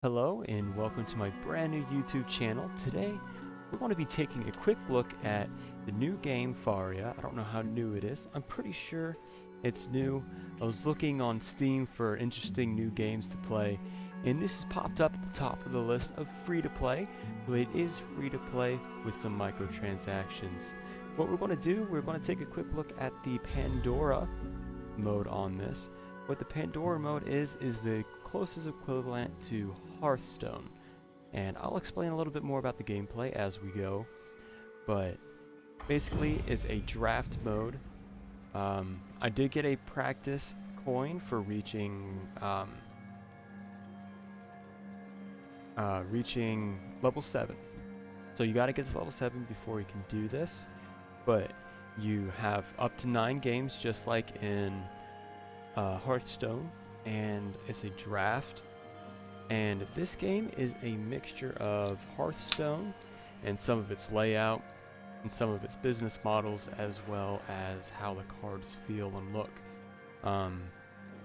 Hello and welcome to my brand new YouTube channel. Today we're going to be taking a quick look at the new game Faeria. I don't know how new it is. I'm pretty sure it's new. I was looking on Steam for interesting new games to play, and this has popped up at the top of the list of free to play. So it is free to play with some microtransactions. What we're going to do, we're going to take a quick look at the Pandora mode on this. What the Pandora mode is the closest equivalent to Hearthstone, and I'll explain a little bit more about the gameplay as we go, but basically it's a draft mode. I did get a practice coin for reaching level 7, so you got to get to level 7 before you can do this, but you have up to 9 games just like in Hearthstone, and it's a draft. And this game is a mixture of Hearthstone and some of its layout and some of its business models, as well as how the cards feel and look,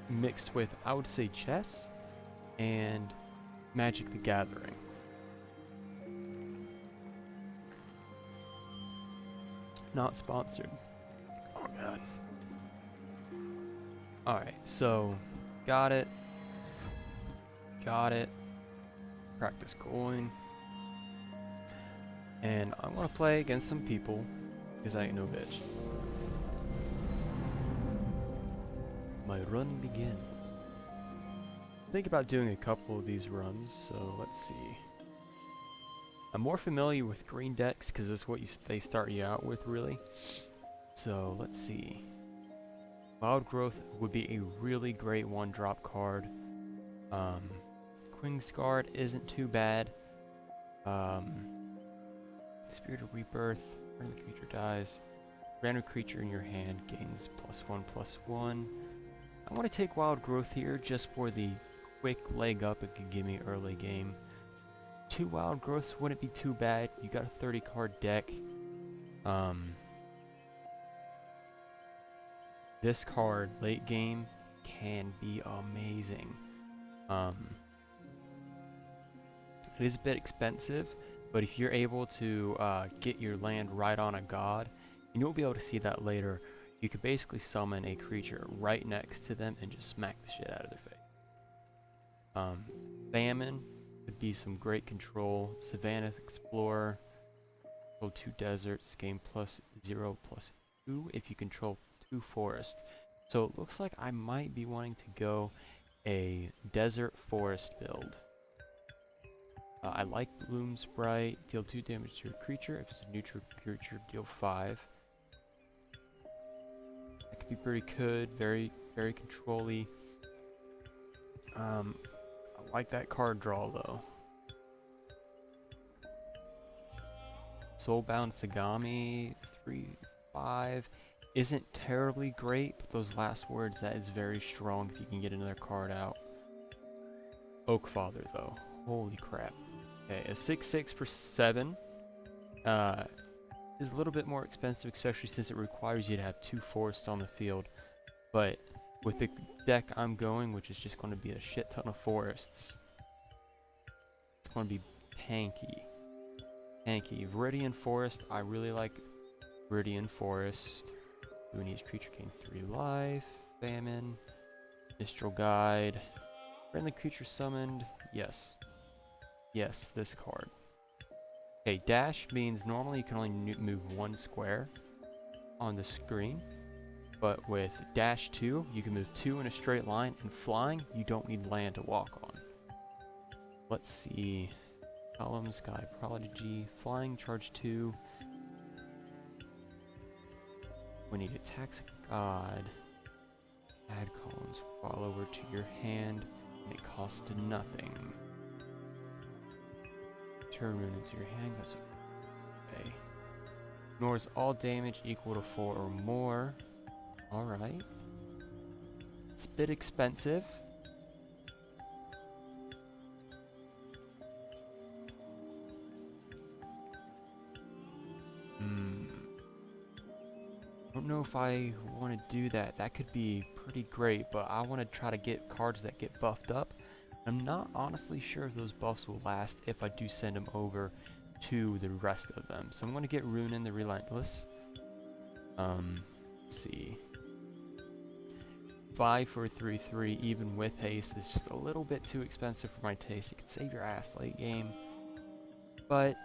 mixed with, I would say, chess and Magic the Gathering. Not sponsored. Oh god. Alright, so got it. Practice coin. And I'm gonna play against some people because I ain't no bitch. My run begins. Think about doing a couple of these runs, so let's see. I'm more familiar with green decks because that's what they start you out with, really. So let's see. Wild Growth would be a really great one-drop card. Quingsguard isn't too bad. Spirit of Rebirth, friendly creature dies. Random creature in your hand gains +1/+1. I want to take Wild Growth here just for the quick leg up it could give me early game. 2 Wild Growths wouldn't be too bad. You got a 30 card deck. This card late game can be amazing. It is a bit expensive, but if you're able to get your land right on a god, and you'll be able to see that later, you could basically summon a creature right next to them and just smack the shit out of their face. Famine would be some great control. Savannah Explorer, control 2 deserts, gain +0/+2 if you control 2 forests. So it looks like I might be wanting to go a desert forest build. I like Bloom Sprite, deal 2 damage to your creature. If it's a neutral creature, deal 5. That could be pretty good, very control-y. I like that card draw though. Soulbound Sagami, 3/5. Isn't terribly great, but those last words, that is very strong if you can get another card out. Oak Father though, holy crap. Okay, a 6/6 for 7 is a little bit more expensive, especially since it requires you to have 2 forests on the field. But with the deck I'm going, which is just going to be a shit ton of forests, it's going to be tanky. Viridian Forest, I really like Viridian Forest. Doing each creature gain 3 life. Famine. Mistral Guide. Friendly creature summoned. Yes. Yes, this card. Okay, dash means normally you can only move 1 square on the screen. But with dash 2, you can move 2 in a straight line. And flying, you don't need land to walk on. Let's see. Column, Sky Prodigy. Flying, charge 2. When he attacks a god, add columns fall over to your hand, and it costs nothing. Turn moon into your hand, goes okay. Ignores all damage equal to 4 or more. Alright. It's a bit expensive. I don't know if I want to do that. That could be pretty great, but I want to try to get cards that get buffed up. I'm not honestly sure if those buffs will last if I do send them over to the rest of them. So I'm going to get Runin the Relentless. Let's see. 5 for 3/3, even with haste, is just a little bit too expensive for my taste. It could save your ass late game, but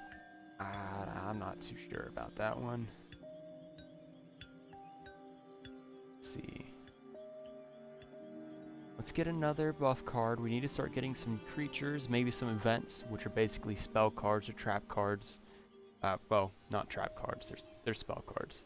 I'm not too sure about that one. Let's see. Let's get another buff card. We need to start getting some creatures, maybe some events, which are basically spell cards or trap cards. Well, not trap cards. They're spell cards.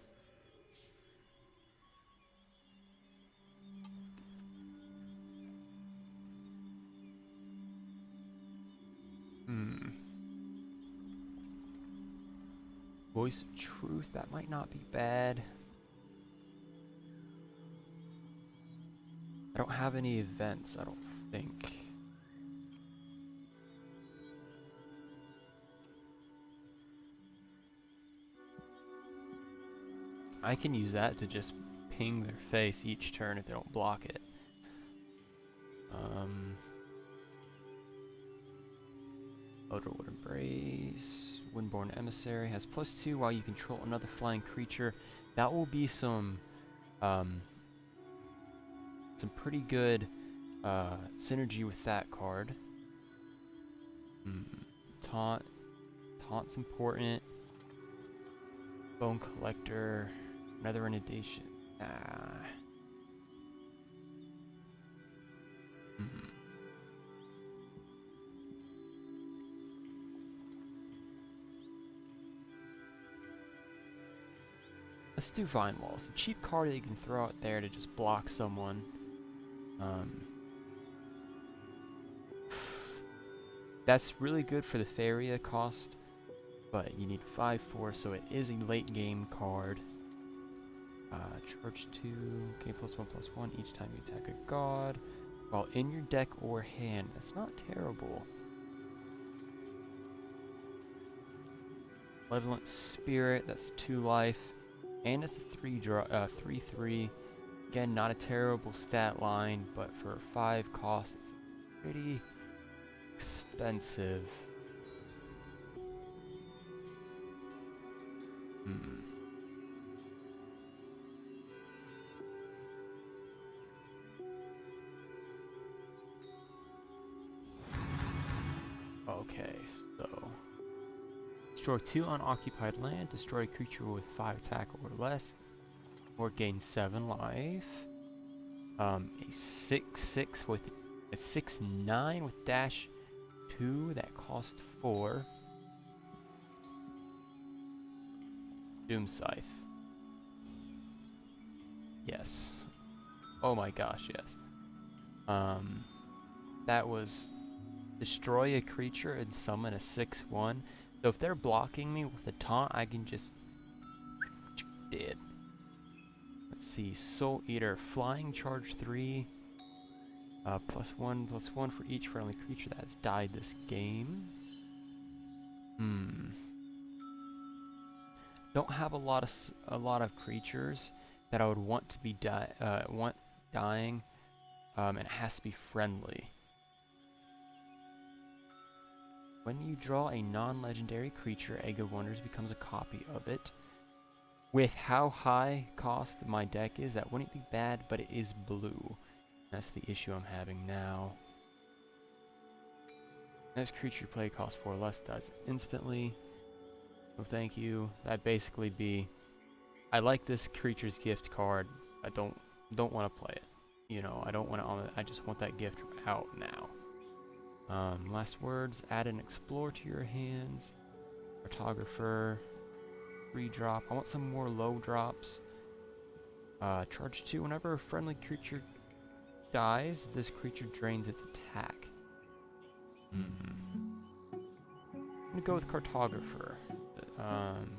Voice of Truth, that might not be bad. I don't have any events, I don't think. I can use that to just ping their face each turn if they don't block it. Elderwood Embrace. Windborn Emissary has +2 while you control another flying creature. That will be some pretty good synergy with that card. Taunt's important. Bone Collector. Another Inundation. Let's do Vine Walls. A cheap card that you can throw out there to just block someone. That's really good for the Faeria cost, but you need 5/4, so it is a late game card. Charge 2, gain +1/+1 each time you attack a god, while in your deck or hand. That's not terrible. Malevolent Spirit, that's 2 life, and it's a 3/3. Again, not a terrible stat line, but for 5 cost, it's pretty expensive. Okay, so destroy 2 unoccupied land, destroy a creature with 5 attack or less, or gain 7 life. A 6/6 with a 6/9 with dash 2 that cost 4. Doom Scythe. Yes. Oh my gosh, yes. That was destroy a creature and summon a 6/1. So if they're blocking me with a taunt, I can just dead. Let's see, Soul Eater, flying charge 3, +1/+1 for each friendly creature that has died this game. Don't have a lot of creatures that I would want to be dying, and it has to be friendly. When you draw a non-legendary creature, Egg of Wonders becomes a copy of it. With how high cost my deck is, that wouldn't be bad, but it is blue. That's the issue I'm having now. Next creature you play costs 4 less, dies instantly. So thank you. That'd basically be, I like this creature's gift card. I don't want to play it. You know, I don't want to. I just want that gift out now. Last words. Add an Explore to your hands. Cartographer. 3-drop. I want some more low drops. Charge 2. Whenever a friendly creature dies, this creature drains its attack. I'm gonna go with Cartographer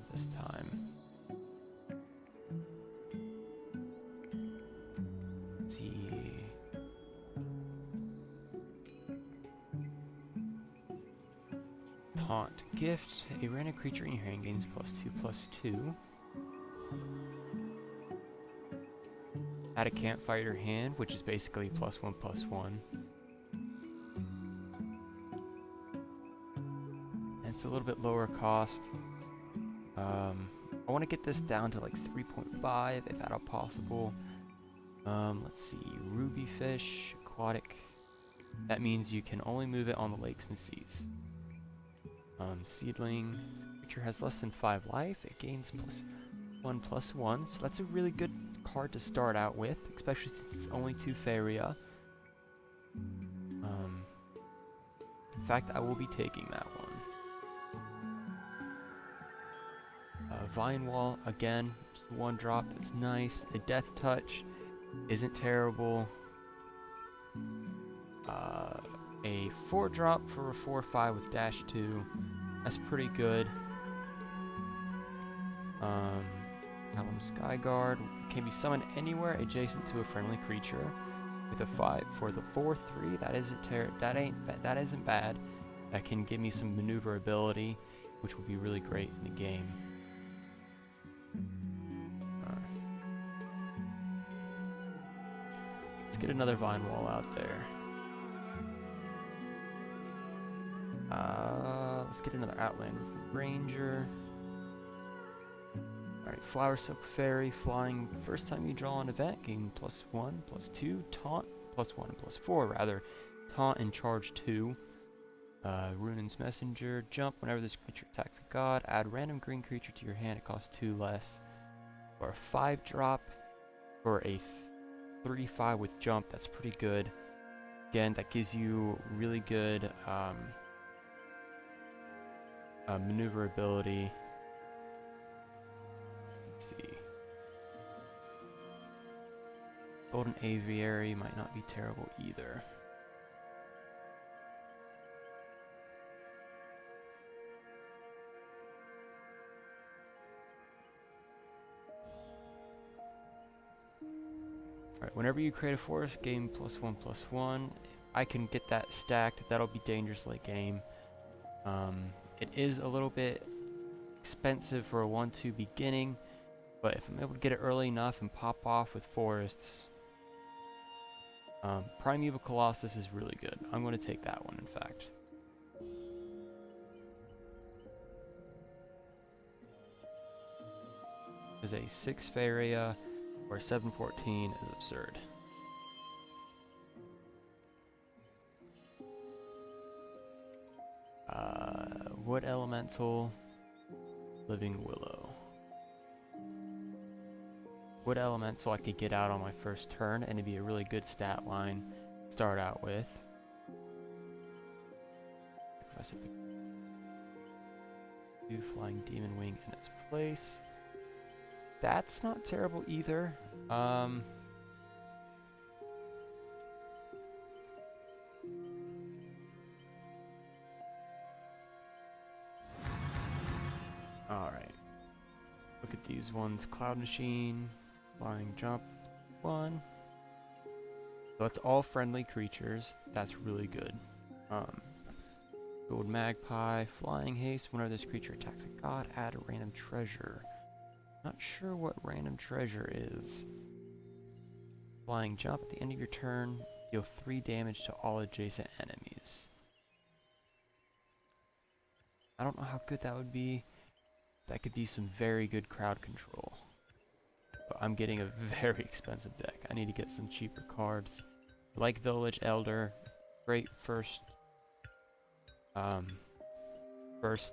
this time. Let's see. Taunt. Gift. A random creature in your hand gains +2/+2. Add a campfire to your hand, which is basically +1/+1. it's a little bit lower cost. I want to get this down to like 3.5 if at all possible. Let's see, ruby fish, aquatic. That means you can only move it on the lakes and seas. Seedling, this creature has less than 5 life. It gains +1/+1, so that's a really good card to start out with, especially since it's only 2 Faeria. In fact, I will be taking that one. Vine Wall, again, just 1 drop, that's nice. The Death Touch isn't terrible. A 4 drop for a 4/5 with -2, that's pretty good. Alum Skyguard can be summoned anywhere adjacent to a friendly creature with a 5 for the 4/3. That isn't bad. That can give me some maneuverability, which will be really great in the game. Let's get another Vine Wall out there. Let's get another Outland Ranger. Alright, Flower Silk Fairy, flying. First time you draw an event, gain +1, +2, taunt, +1 and +4 rather. Taunt and charge 2. Ruin's Messenger, jump. Whenever this creature attacks a god, add random green creature to your hand. It costs 2 less. Or a 5 drop for a 3/5 with jump. That's pretty good. Again, that gives you really good maneuverability. Let's see. Golden Aviary might not be terrible either. Alright, whenever you create a forest, gain +1/+1. I can get that stacked. That'll be dangerous late game. It is a little bit expensive for a 1/2 beginning, but if I'm able to get it early enough and pop off with forests, Primeval Colossus is really good. I'm going to take that one, in fact. Is a 6 Faeria or 7/14 is absurd. Wood Elemental, Living Willow. Wood Elemental I could get out on my first turn, and it'd be a really good stat line to start out with. Do Flying Demon Wing in its place. That's not terrible either. Alright. Look at these ones. Cloud Machine, Flying Jump 1. So that's all friendly creatures. That's really good. Gold Magpie, Flying Haste. Whenever this creature attacks a god, add a random treasure. Not sure what random treasure is. Flying Jump. At the end of your turn, deal 3 damage to all adjacent enemies. I don't know how good that would be. That could be some very good crowd control. But I'm getting a very expensive deck. I need to get some cheaper cards. Like Village Elder. Great first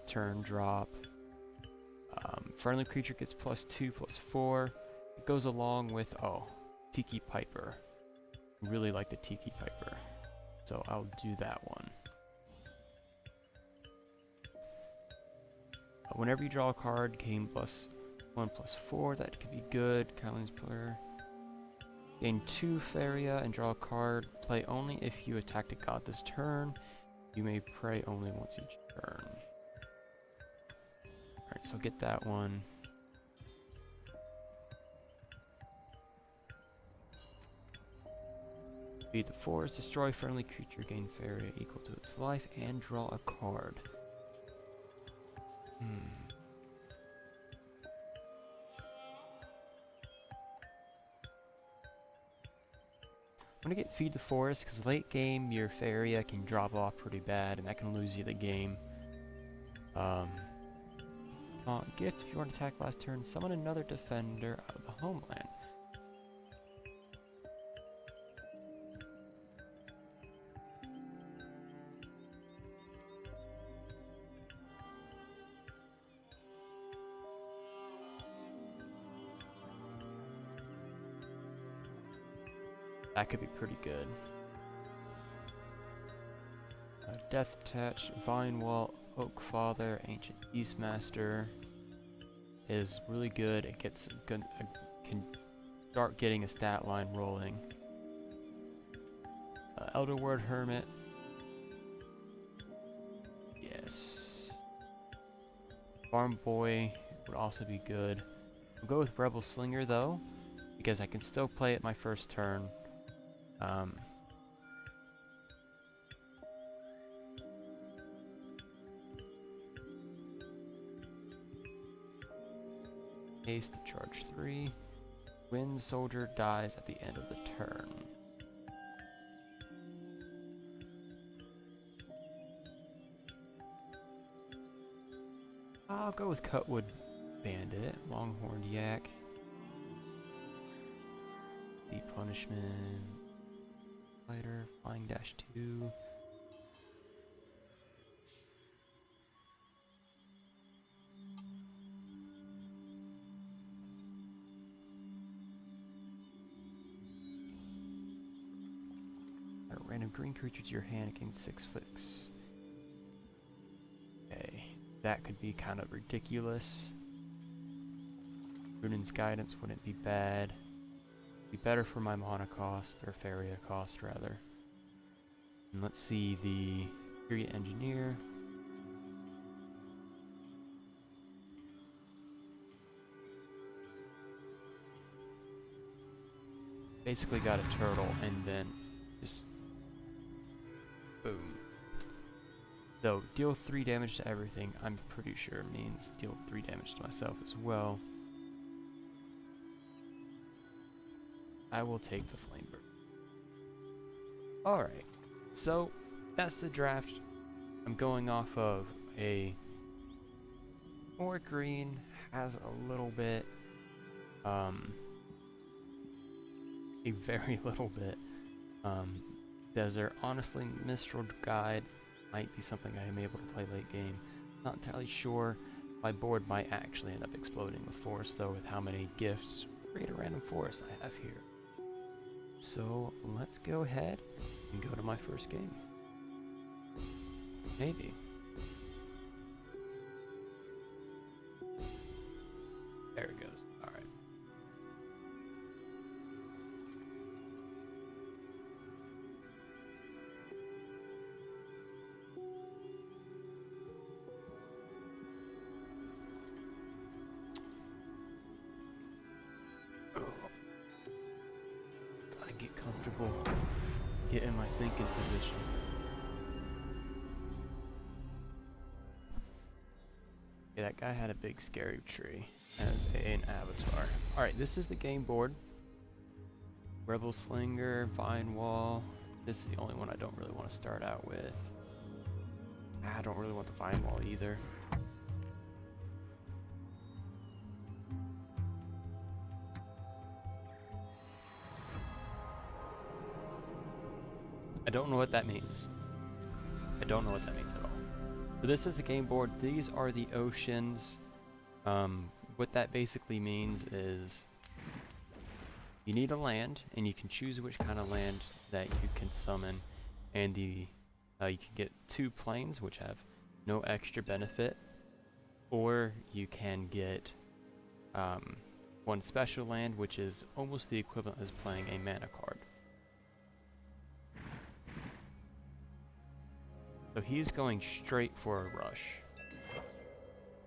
turn drop. Friendly creature gets +2/+4. It goes along with, Tiki Piper. Really like the Tiki Piper. So I'll do that one. Whenever you draw a card, gain +1/+4. That could be good. Caroline's Pillar. Gain 2 Faeria and draw a card. Play only if you attacked a god this turn. You may pray only once each turn. Alright, so get that one. Feed the forest, destroy friendly creature, gain Faeria equal to its life, and draw a card. I'm gonna get Feed the Forest because late game your Faeria can drop off pretty bad and that can lose you the game. Um, gift, if you want to attack last turn, summon another defender out of the homeland. That could be pretty good. Death Touch, Vine Wall, Oak Father, Ancient Beastmaster is really good. It gets good, can start getting a stat line rolling. Elder Word Hermit. Yes. Farm Boy would also be good. We'll go with Rebel Slinger though, because I can still play it my first turn. Haste to charge 3. Wind Soldier dies at the end of the turn. I'll go with Cutwood Bandit, Longhorned Yak. The Punishment. Fighter, Flying Dash 2. Random green creature to your hand against 6 flicks. Okay, that could be kind of ridiculous. Runin's Guidance wouldn't be bad. Be better for my mana cost, or Faeria cost rather. And let's see the Faeria Engineer. Basically got a turtle and then just boom. So deal 3 damage to everything. I'm pretty sure it means deal 3 damage to myself as well. I will take the Flamebird. Alright, so that's the draft. I'm going off of a 4 green, has a little bit, a very little bit. Desert, honestly, Mistral Guide might be something I am able to play late game. Not entirely sure. My board might actually end up exploding with Forest though, with how many gifts, create a random forest I have here. So let's go ahead and go to my first game. Maybe. There it goes. Alright. Gotta get comfortable. Get in my thinking position. Yeah, that guy had a big scary tree as an avatar. Alright, this is the game board. Rebel Slinger, Vine Wall. This is the only one I don't really want to start out with. I don't really want the Vine Wall either. I don't know what that means. I don't know what that means at all. So this is the game board. These are the oceans. What that basically means is you need a land, and you can choose which kind of land that you can summon. And you can get 2 planes, which have no extra benefit, or you can get 1 special land, which is almost the equivalent as playing a mana card. So he's going straight for a rush,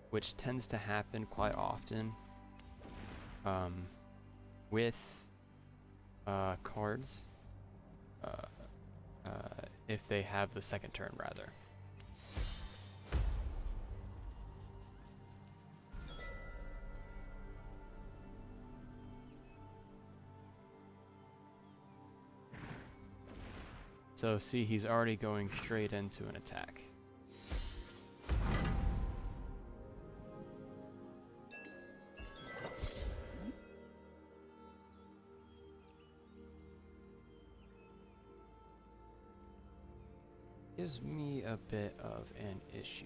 which tends to happen quite often with cards, if they have the second turn rather. So see, he's already going straight into an attack. gives me a bit of an issue.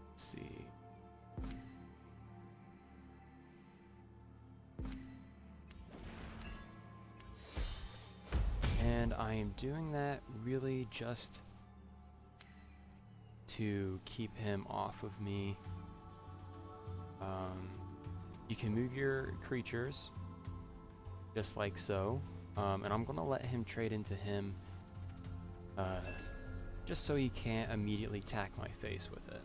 Let's see. And I am doing that really just to keep him off of me. You can move your creatures just like so, and I'm gonna let him trade into him just so he can't immediately tack my face with it.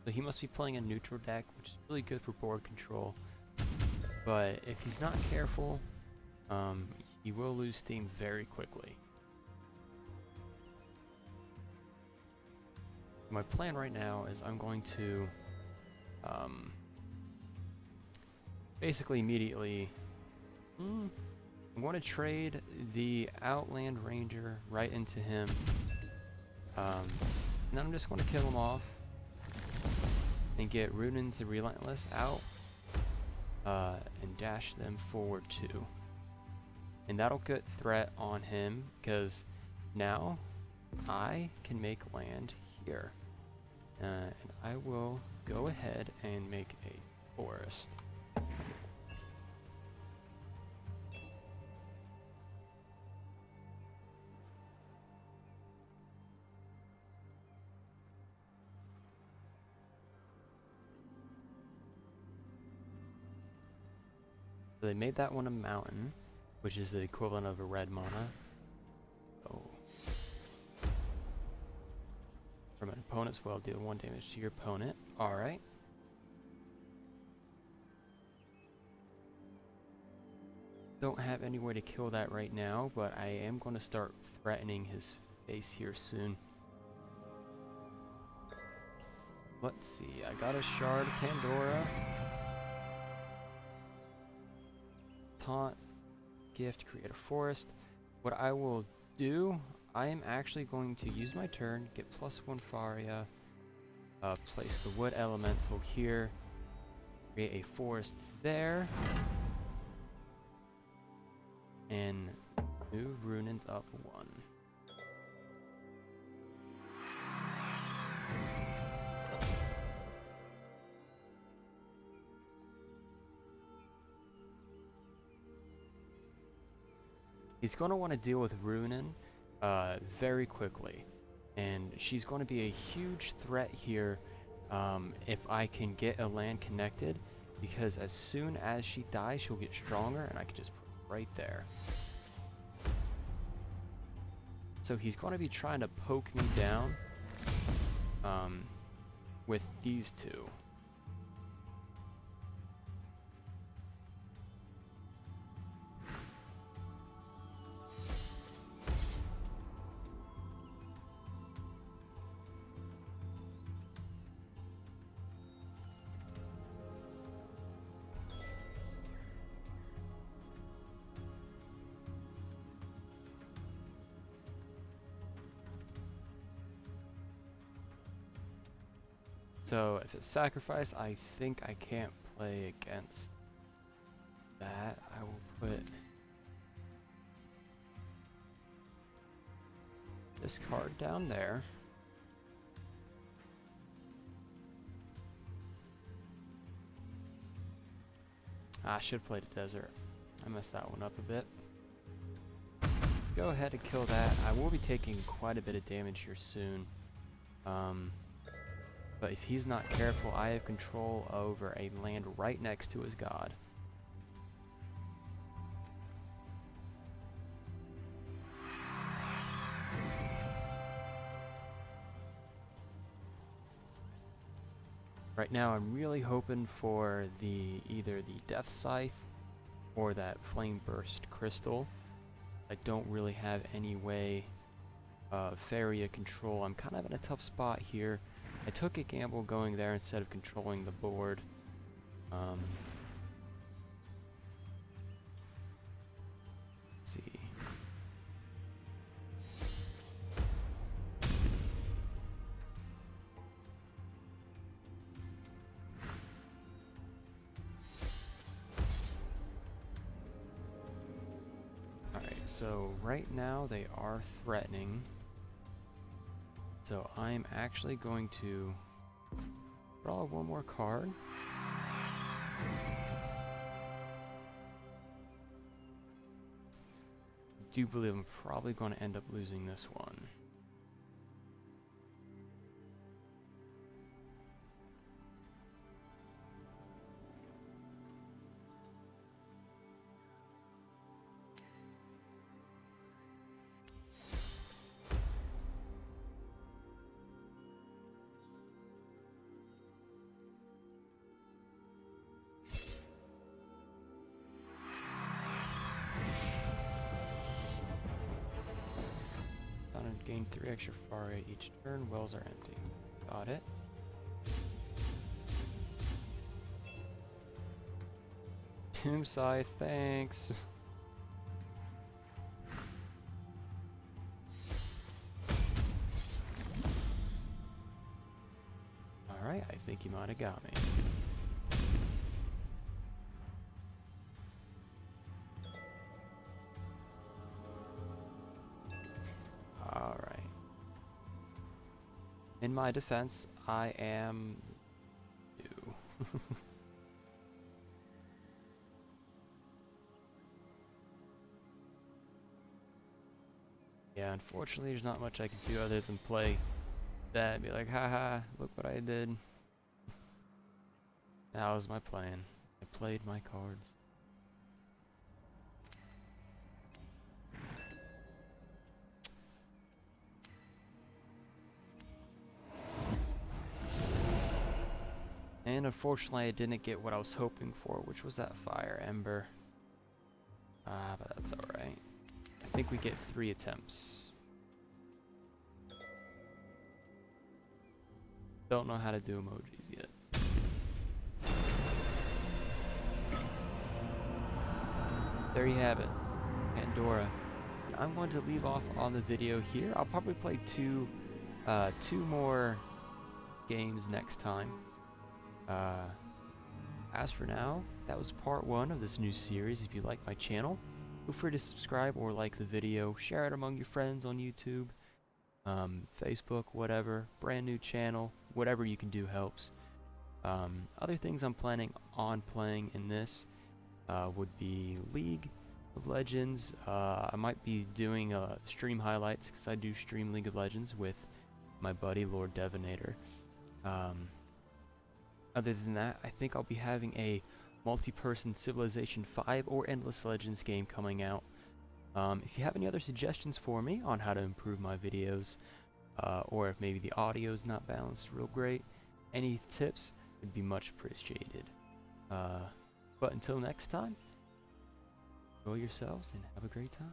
So he must be playing a neutral deck, which is really good for board control. But if he's not careful, he will lose steam very quickly. My plan right now is I'm going to basically immediately I'm going to trade the Outland Ranger right into him, and then I'm just going to kill him off and get Runins the Relentless out and dash them forward too. And that'll get threat on him because now I can make land here. And I will go ahead and make a forest. So they made that one a mountain, which is the equivalent of a red mana. Oh. From an opponent's well, deal 1 damage to your opponent. Alright. Don't have any way to kill that right now, but I am going to start threatening his face here soon. Let's see, I got a Shard Pandora. Taunt, gift, create a forest. What I will do, I am actually going to use my turn, get +1 Faeria, place the wood elemental here, create a forest there, and move Runins up 1. He's going to want to deal with Runin very quickly, and she's going to be a huge threat here if I can get a land connected, because as soon as she dies she'll get stronger and I can just put it right there. So he's going to be trying to poke me down with these two. So if it's sacrifice, I think I can't play against that. I will put this card down there. I should play the desert. I messed that one up a bit. Go ahead and kill that. I will be taking quite a bit of damage here soon. But if he's not careful, I have control over a land right next to his god. Right now I'm really hoping for either the Death Scythe or that Flame Burst Crystal. I don't really have any way of Faeria control. I'm kind of in a tough spot here. I took a gamble going there instead of controlling the board. Let's see. So right now they are threatening. So I'm actually going to draw one more card. I do believe I'm probably going to end up losing this one. Gain 3 extra Faeria each turn. Wells are empty. Got it. Tomb Scythe, thanks. Alright, I think you might have got me. Alright. In my defense, I am new. Yeah, unfortunately there's not much I can do other than play that and be like, haha, look what I did. That was my plan. I played my cards. And unfortunately I didn't get what I was hoping for, which was that Fire Ember. But that's alright. I think we get 3 attempts. Don't know how to do emojis yet. There you have it, Pandora. And I'm going to leave off on the video here. I'll probably play two more games next time. As for now, that was part 1 of this new series. If you like my channel, feel free to subscribe or like the video, share it among your friends on YouTube, Facebook, whatever, brand new channel, whatever you can do helps. Other things I'm planning on playing in this would be League of Legends. I might be doing stream highlights because I do stream League of Legends with my buddy Lord Devonator. Other than that, I think I'll be having a multi-person Civilization 5 or Endless Legends game coming out. If you have any other suggestions for me on how to improve my videos, or if maybe the audio is not balanced real great, any tips would be much appreciated. But until next time, enjoy yourselves and have a great time.